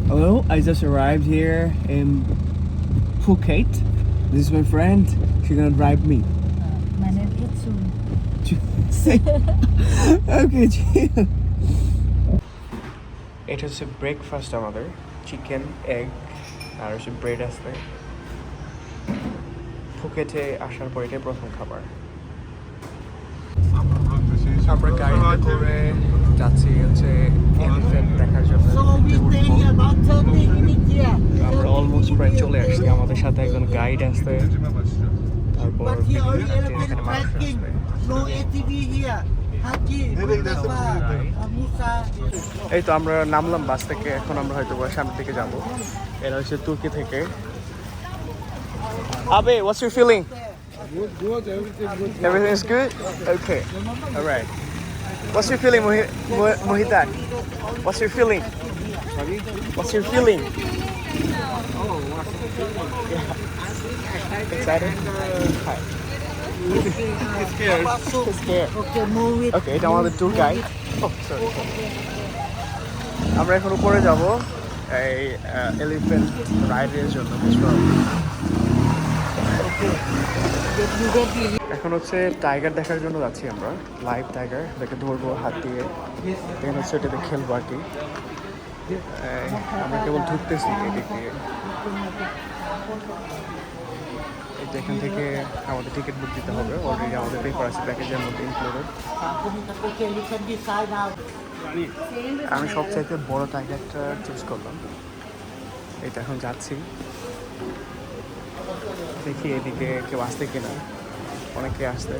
Hello, I just arrived here in Phuket. This is my friend. She's gonna drive me. My name is Say- okay, chill. এটা হচ্ছে breakfast আমাদের chicken egg আর হচ্ছে bread আছে ফুকেটে আসার পর এটাই প্রথম খাবার আমরা গাড়িতে করে যাচ্ছি হচ্ছে এলিফ্যান্ট দেখার জন্য আমরা অলমোস্ট প্রায় চলে আসছি আমাদের সাথে একজন গাইড আসছে তারপর এখানে মানুষ আসবে এই তো আমরা নামলাম বাস থেকে এখন আমরা হয়তো সামনের দিকে যাব এরা হচ্ছে তুর্কি থেকে আবে what's your feeling Good, everything is good okay all right what's your feeling Mohitan what's your feeling what's your feeling excited hi scared okay এটা আমাদের ট্যুর গাইড সরি আমরা এখন উপরে যাব এই এলিফ্যান্ট রাইডের জন্য এখন হচ্ছে টাইগার দেখার জন্য যাচ্ছি আমরা লাইভ টাইগার দেখে ধরবো হাত দিয়ে দেন হচ্ছে ওটাতে খেলবো আর কি আমরা কেবল ঢুকতেছি এদিক দিয়ে এখান থেকে আমাদের টিকিট বুক দিতে হবে অলরেডি আমাদের পেপার আছে প্যাকেজের মধ্যে ইনক্লুডেড আমি সবচাইতে বড় টাইগারটা চুজ করলাম এটা এখন যাচ্ছি দেখি এদিকে কেউ আসতে কিনা অনেকে আসতে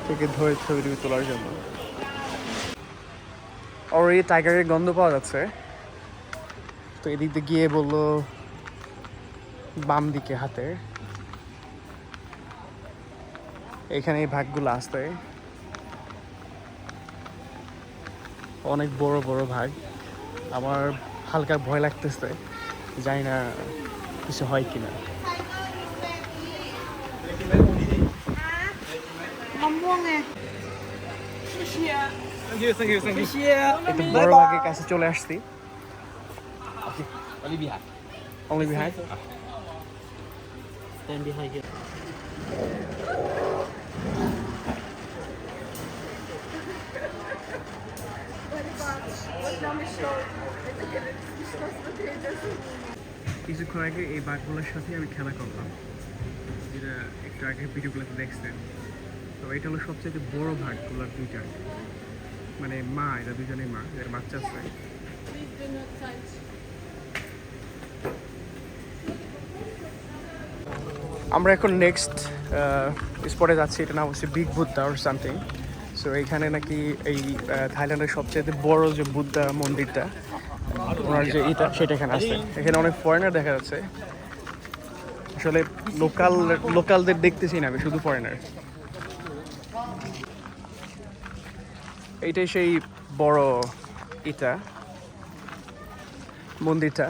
টিকিট ধরে ছবি তোলার জন্য অলরেডি টাইগারের গন্ধ পাওয়া যাচ্ছে তো এদিক দিয়ে গিয়ে বললো বাম দিকে হাতে এখানে এই ভাগগুলো আসতে অনেক বড় বড় ভাগ আমার হালকা ভয় লাগতেছে জানি না কিছু হয় কিনা একটু বড় ভাগের কাছে চলে আসছি only behind Stand behind you. কিছুক্ষণ আগে এই বাঘগুলোর সাথে আমি খেলা করলাম যেটা একটু আগে ভিডিওগুলোতে দেখছেন তো এটা হলো সবচেয়ে বড় ভাগগুলোর দুইটা মানে মা এরা দুজনেই মা এর বাচ্চা আছে আমরা এখন নেক্সট স্পটে যাচ্ছি এটা নাম হচ্ছে big Buddha or something so এইখানে নাকি এই থাইল্যান্ডের সবচেয়ে বড় যে বুদ্ধা মন্দিরটা ওনার যে এটা সেটা এখানে আছে এখানে অনেক ফরেনার দেখা যাচ্ছে আসলে লোকালদের দেখতেছি না আমি শুধু ফরেনার এইটাই সেই বড় এটা মন্দিরটা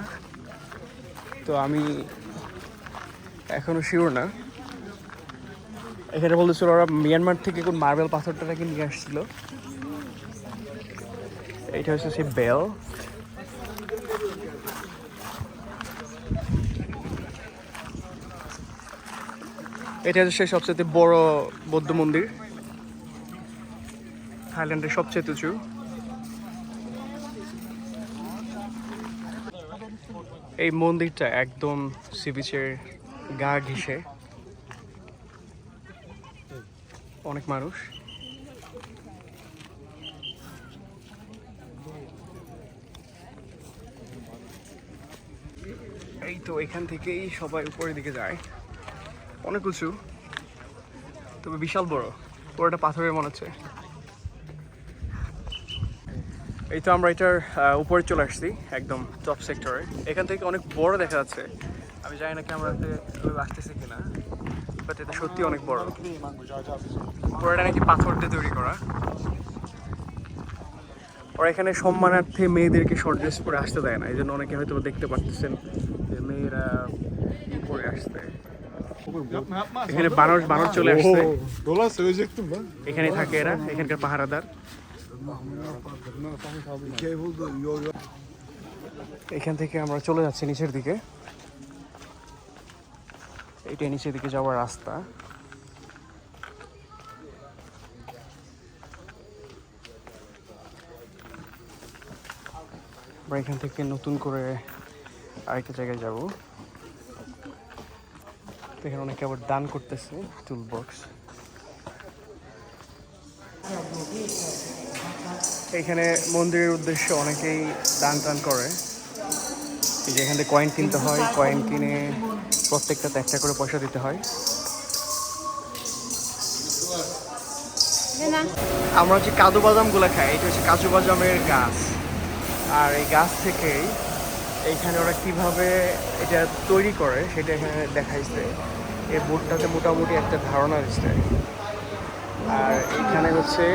তো আমি এখনো শিওর না এখানে বলতেছিল ওরা মিয়ানমার থেকে কোন মার্বেল পাথরটা নাকি নিয়ে আসছিল এইটা হচ্ছে সেই বেল এটা হচ্ছে সবচেয়ে বড় বৌদ্ধ মন্দির থাইল্যান্ডের সবচেয়ে উঁচু এই মন্দিরটা একদম সি বিচের গা ঘেঁষে অনেক মানুষ এই তো এখান থেকেই সবাই উপরের দিকে যায় অনেক উঁচু তবে বিশাল বড় পুরোটা পাথরের মনে হচ্ছে এই তো আমরা এটার উপরে চলে আসছি একদম টপ সেক্টরে এখান থেকে অনেক বড় দেখা যাচ্ছে আমি জানি না ক্যামেরাতে আসতেছি কিনা বাট এটা সত্যি অনেক বড় পুরোটা নাকি পাথর দিয়ে তৈরি করা ওরা এখানে সম্মানার্থে মেয়েদেরকে শর্ট ড্রেস পরে আসতে দেয় না এই জন্য অনেকে হয়তো দেখতে পাচ্ছেন যে মেয়েরা পরে আসতে এখানে বানর চলে আসছে Dolar söyleyecektim ben. এখানে থাকে এরা এখানকার পাহারাদার এখান থেকে আমরা চলে যাচ্ছি নিচের দিকে। এটা নিচের দিকে যাওয়ার রাস্তা। আমরা এখান থেকে নতুন করে আরেকটা জায়গায় যাব। এখানে অনেকে আবার দান করতেছে, টুল বক্স। এখানে মন্দিরের উদ্দেশ্যে অনেকেই দান টান করে। এই যে এখান থেকে কয়েন কিনতে হয়, কয়েন কিনে প্রত্যেকটাতে একটা করে পয়সা দিতে হয়। আমরা যে কাজু বাদামগুলো খাই, এটা হচ্ছে কাজু বাদামের গাছ। আর এই গাছ থেকেই এইখানে ওরা কিভাবে এটা তৈরি করে সেটা এখানে দেখাইছে। এই বোর্ডটাতে মোটামুটি একটা ধারণা দিচ্ছে। আর এখানে হচ্ছে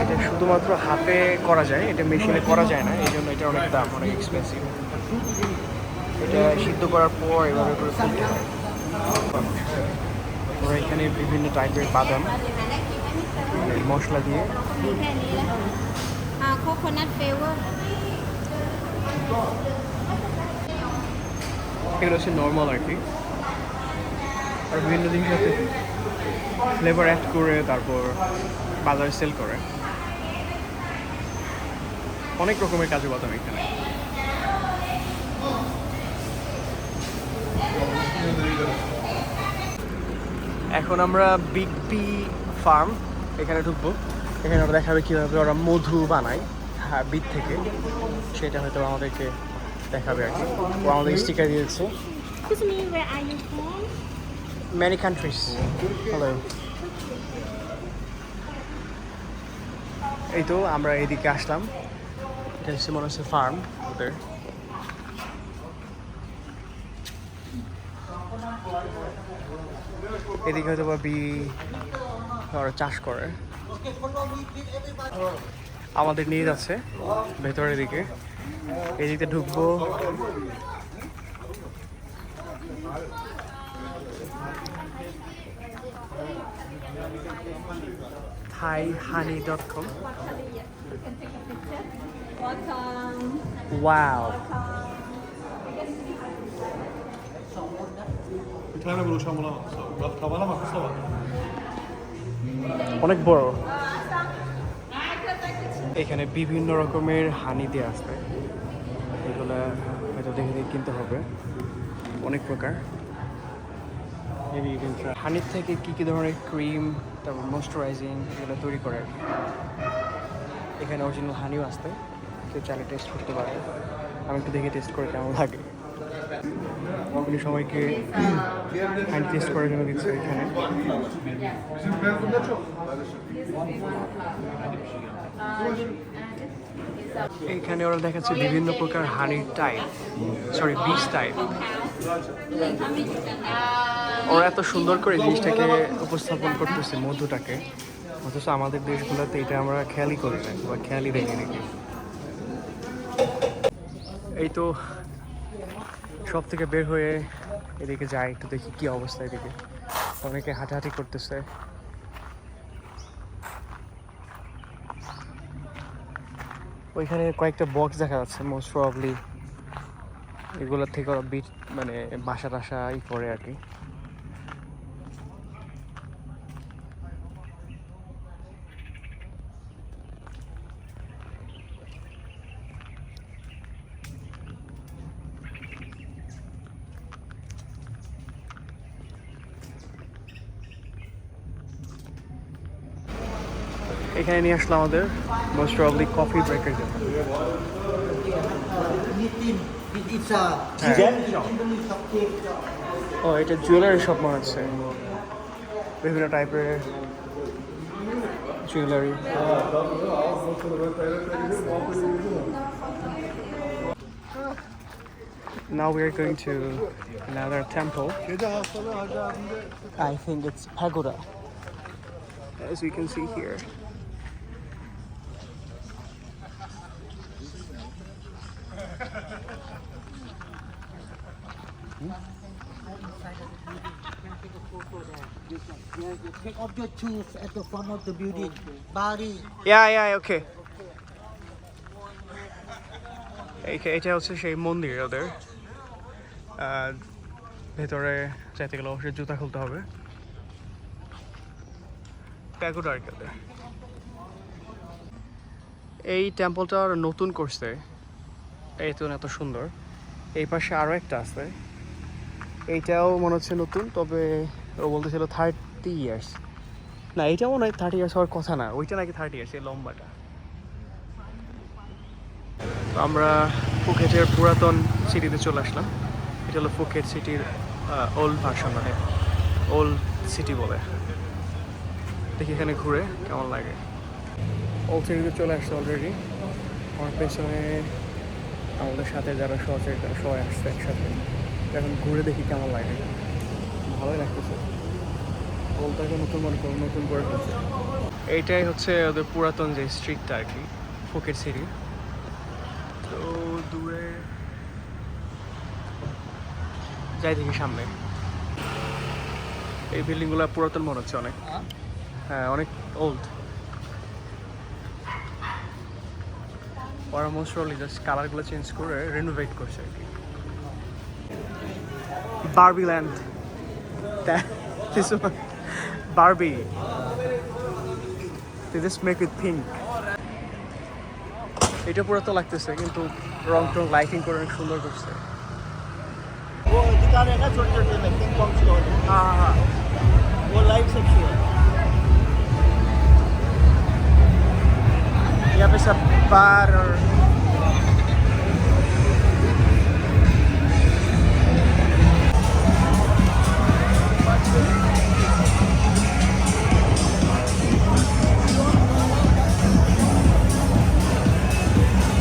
এটা শুধুমাত্র হাতে করা যায়, এটা মেশিনে করা যায় না, এই জন্য এটা অনেক দাম, অনেক এক্সপেন্সিভ। এটা সিদ্ধ করার পর এভাবে করে ফুলতে হয়। ওরা এখানে বিভিন্ন টাইপের বাদাম মশলা দিয়ে কোকোনাট ফ্লেভার। এগুলো হচ্ছে নর্মাল আর কি। আর বিভিন্ন জিনিস সাথে ফ্লেভার অ্যাড করে তারপর বাজারে সেল করে। অনেক রকমের কাজু বাদাম এখানে। এখন আমরা বিগ পি ফার্ম এখানে ঢুকবো। এখানে আমরা দেখাবে কীভাবে ওরা মধু বানায়, হ্যাঁ, বিট থেকে। সেটা হয়তো আমাদেরকে দেখাবে আর কি। ও আমাদের স্টিকার দিয়েছে। Excuse me, where are you from? Many countries. Hello. এই তো আমরা এদিকে আসলাম। এটা হচ্ছে মনে হচ্ছে ফার্ম ওদের। এদিকে হয়তো বা ওরা চাষ করে। আমাদের নিয়ে যাচ্ছে ভেতরের দিকে। এদিকে ঢুকবো। thaihoney.com. Wow. অনেক বড়। এখানে বিভিন্ন রকমের হানি দিয়ে আসবে। এগুলা হয়তো দেখে দেখে কিনতে হবে, অনেক প্রকার। হানির থেকে কী কী ধরনের ক্রিম, তারপর ময়েশ্চারাইজিং এগুলো তৈরি করে আর কি। এখানে অরিজিনাল হানিও আসবে, কেউ চাইলে টেস্ট করতে পারে। আমি একটু দেখে টেস্ট করে কেমন লাগে। উনি সবাইকে হানি টেস্ট করার জন্য দিচ্ছে এখানে। এইখানে ওরা দেখাচ্ছে বিভিন্ন প্রকার হানির টাইপ, সরি বীজ টাইপ। ওরা এত সুন্দর করে জিনিসটাকে উপস্থাপন করতেছে, মধুটাকে। অথচ আমাদের দেশগুলোতে এটা আমরা খেয়ালই করি না বা খেয়ালই দেখি নাকি। এই তো সব থেকে বের হয়ে এদিকে যাই, একটু দেখি কি অবস্থা এদিকে। অনেকে হাঁটাহাঁটি করতেছে। ওইখানে কয়েকটা বক্স দেখা যাচ্ছে, মোস্ট প্রবাবলি এগুলোর থেকে ওরা বিট মানে বাসা টাসা করে আর কি। এখানে নিয়ে আসলাম আমাদের মোস্ট প্রবাবলি কফি ব্রেকের জন্য। ও এটা জুয়েলারি শপ মনে হচ্ছে, বিভিন্ন টাইপের jewellery. Now we are going to another temple. I think it's pagoda, as we can see here. Take a photo there. You take off your shoes at the front of the building. Bari. ওকে। এটা হচ্ছে সেই মন্দির ওদের। ভেতরে যাইতে গেলে অবশ্যই জুতা খুলতে হবে। প্যাগোডা আর কি ওদের। এই টেম্পলটা আর নতুন করছে, এই তো এত সুন্দর। এই পাশে আরও একটা আছে, এইটাও মনে হচ্ছে নতুন, তবে ও বলতেছিল 30 ইয়ার্স। না, এইটাও মনে হয় 30 ইয়ার্স হওয়ার কথা না, ওইটা নাকি 30 ইয়ার্স এই লম্বাটা। তো আমরা ফুকেটের পুরাতন সিটিতে চলে আসলাম। এটা হলো ফুকেট সিটির ওল্ড ভার্সন, মানে ওল্ড সিটি বলে। দেখি এখানে ঘুরে কেমন লাগে। ওল্ড সিটিতে চলে আসছে অলরেডি। আমার পেছনে আমাদের সাথে যারা সহজে সবাই আসছে একসাথে। এখন ঘুরে দেখি কেমন লাগে, ভালোই লাগতেছে। ওল্ডটাকে নতুন মনে করো, নতুন করে ফেলছে। এইটাই হচ্ছে ওদের পুরাতন যে স্ট্রিটটা আর কি, ফুকেট সিটি। তো দূরে যাই দেখি সামনে। এই বিল্ডিংগুলো পুরাতন মনে হচ্ছে অনেক, হ্যাঁ অনেক ওল্ড। ওরা মোস্ট প্রবলি জাস্ট কালারগুলো চেঞ্জ করে রেনোভেট করছে আর কি। Barbie land, Barbie, they just make it pink. এটা পুরো তো লাগতেছে, কিন্তু রং টং লাইটিং করে অনেক সুন্দর করছে। वो दिखा रहे हैं ना छोटे छोटे में पिंक बॉक्स को। हाँ, वो लाइट सेक्शन। यहाँ पे सब बार और